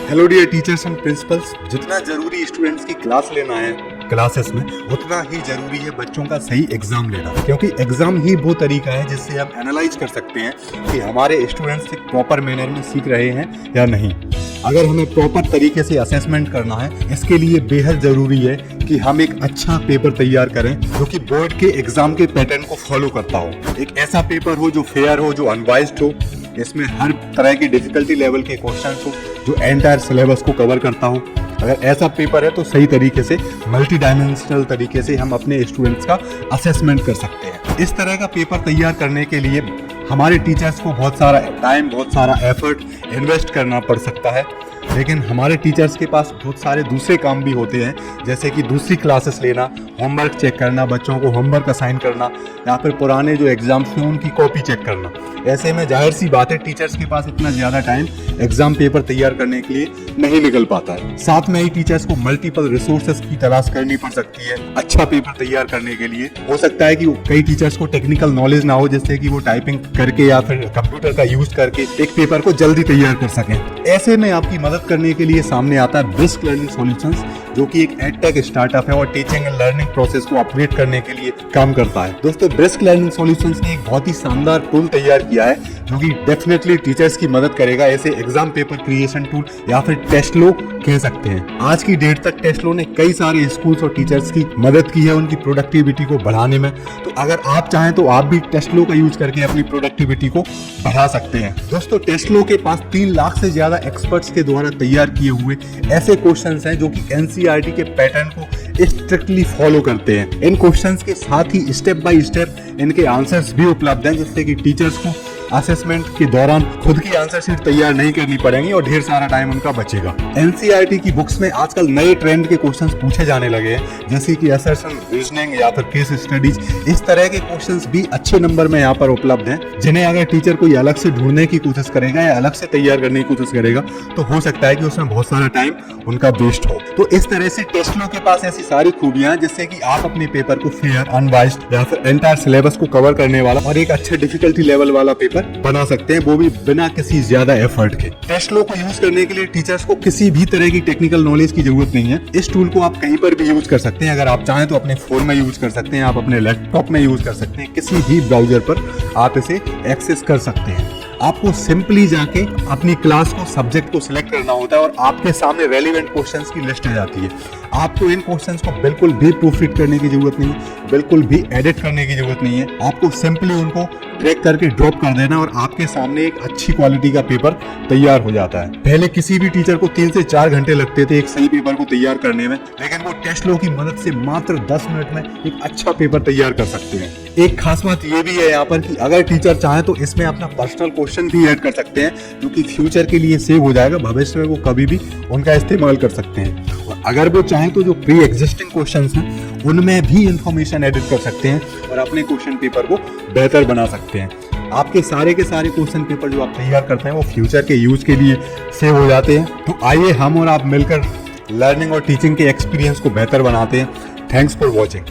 Hello dear teachers and principals. जितना जरूरी students की क्लास लेना है क्लासेस में, उतना ही जरूरी है बच्चों का सही एग्जाम लेना, क्योंकि एग्जाम ही वो तरीका है जिससे हम एनालाइज कर सकते हैं कि हमारे स्टूडेंट्स एक प्रॉपर मैनर में सीख रहे हैं या नहीं। अगर हमें प्रॉपर तरीके से असेसमेंट करना है, इसके लिए बेहद ज़रूरी है कि हम एक अच्छा पेपर तैयार करें जो कि बोर्ड के एग्जाम के पैटर्न को फॉलो करता हो। एक ऐसा पेपर हो जो फेयर हो, जो अनबाइस्ड हो, इसमें हर तरह की डिफिकल्टी लेवल के क्वेश्चंस हो, जो एंटायर सिलेबस को कवर करता हो। अगर ऐसा पेपर है तो सही तरीके से मल्टी डायमेंशनल तरीके से हम अपने स्टूडेंट्स का असेसमेंट कर सकते हैं। इस तरह का पेपर तैयार करने के लिए हमारे टीचर्स को बहुत सारा टाइम, बहुत सारा एफर्ट इन्वेस्ट करना पड़ सकता है, लेकिन हमारे टीचर्स के पास बहुत सारे दूसरे काम भी होते हैं, जैसे कि दूसरी क्लासेस लेना, होमवर्क चेक करना, बच्चों को होमवर्क असाइन करना, या फिर पुराने जो एग्जाम्स हैं उनकी कॉपी चेक करना। ऐसे में जाहिर सी बात है टीचर्स के पास इतना ज़्यादा टाइम एग्जाम पेपर तैयार करने के लिए नहीं निकल पाता है। साथ में ही टीचर्स को मल्टीपल रिसोर्सेज की तलाश करनी पड़ सकती है अच्छा पेपर तैयार करने के लिए। हो सकता है कि कई टीचर्स को टेक्निकल नॉलेज ना हो, जिससे कि वो टाइपिंग करके या फिर कंप्यूटर का यूज करके एक पेपर को जल्दी तैयार कर सकें। ऐसे में आपकी मदद करने के लिए सामने आता है ब्रिस्क लर्निंग सॉल्यूशंस, जो कि एक एडटेक स्टार्टअप है और टीचिंग एंड लर्निंग प्रोसेस को अपग्रेड करने के लिए काम करता है। दोस्तों, ब्रिस्क लर्निंग सॉल्यूशंस ने एक बहुत ही शानदार टूल तैयार किया है जो कि डेफिनेटली टीचर्स की मदद करेगा। ऐसे एग्जाम पेपर क्रिएशन टूल या फिर टेस्टलो कह सकते हैं। आज की डेट तक टेस्टलो ने कई सारे स्कूल्स और टीचर्स की मदद की है उनकी प्रोडक्टिविटी को बढ़ाने में। तो अगर आप चाहें तो आप भी टेस्टलो का यूज करके अपनी प्रोडक्टिविटी को बढ़ा सकते हैं। दोस्तों, टेस्टलो के पास 3 लाख से ज्यादा एक्सपर्ट्स के द्वारा तैयार किए हुए ऐसे क्वेश्चंस हैं जो कि एनसीईआरटी के पैटर्न को स्ट्रिक्टली फॉलो करते हैं। इन क्वेश्चंस के साथ ही स्टेप बाय स्टेप इनके आंसर्स भी उपलब्ध हैं, जिससे कि टीचर्स को असेसमेंट के दौरान खुद की आंसर शीट तैयार नहीं करनी पड़ेगी और ढेर सारा टाइम उनका बचेगा। एनसीईआरटी की बुक्स में आजकल नए ट्रेंड के क्वेश्चंस पूछे जाने लगे हैं, जैसे कि असर्शन, रीजनिंग या फिर केस स्टडीज। इस तरह के क्वेश्चंस भी अच्छे नंबर में यहाँ पर उपलब्ध हैं, जिन्हें अगर टीचर कोई अलग से ढूंढने की कोशिश करेगा या अलग से तैयार करने की कोशिश करेगा तो हो सकता है कि उसमें बहुत सारा टाइम उनका वेस्ट हो। तो इस तरह से टेस्टलो के पास ऐसी सारी खूबियां हैं जिससे कि आप अपने पेपर को फेयर, अनबाइस्ड या फिर एंटायर सिलेबस को कवर करने वाला और एक अच्छे डिफिकल्टी लेवल वाला पेपर बना सकते हैं, वो भी बिना किसी ज्यादा एफर्ट के। टेस्टलो को यूज करने के लिए टीचर्स को किसी भी तरह की टेक्निकल नॉलेज की जरूरत नहीं है। इस टूल को आप कहीं पर भी यूज कर सकते हैं। अगर आप चाहें तो अपने फोन में यूज कर सकते हैं, आप अपने लैपटॉप में यूज कर सकते हैं, किसी भी ब्राउजर पर आप इसे एक्सेस कर सकते हैं। आपको सिंपली जाके अपनी क्लास को, सब्जेक्ट को सिलेक्ट करना होता है और आपके सामने रेलिवेंट क्वेश्चंस की लिस्ट आ जाती है। आपको इन क्वेश्चंस को बिल्कुल भी प्रूफ रीड करने की जरूरत नहीं है, बिल्कुल भी एडिट करने की जरूरत नहीं है। आपको सिंपली उनको ट्रैक करके ड्रॉप कर देना और आपके सामने एक अच्छी क्वालिटी का पेपर तैयार हो जाता है। पहले किसी भी टीचर को 3 से 4 घंटे लगते थे एक सही पेपर को तैयार करने में, लेकिन वो टेस्टलो की मदद से मात्र 10 मिनट में एक अच्छा पेपर तैयार कर सकते हैं। एक खास बात ये भी है यहाँ पर कि अगर टीचर चाहे तो इसमें अपना पर्सनल क्वेश्चन भी ऐड कर सकते हैं, जो कि फ्यूचर के लिए सेव हो जाएगा। भविष्य में वो कभी भी उनका इस्तेमाल कर सकते हैं। और अगर वो चाहें तो जो प्री एग्जिस्टिंग क्वेश्चंस हैं उनमें भी इंफॉर्मेशन एडिट कर सकते हैं और अपने क्वेश्चन पेपर को बेहतर बना सकते हैं। आपके सारे के सारे क्वेश्चन पेपर जो आप तैयार करते हैं वो फ्यूचर के यूज के लिए सेव हो जाते हैं। तो आइए हम और आप मिलकर लर्निंग और टीचिंग के एक्सपीरियंस को बेहतर बनाते हैं। Thanks for watching.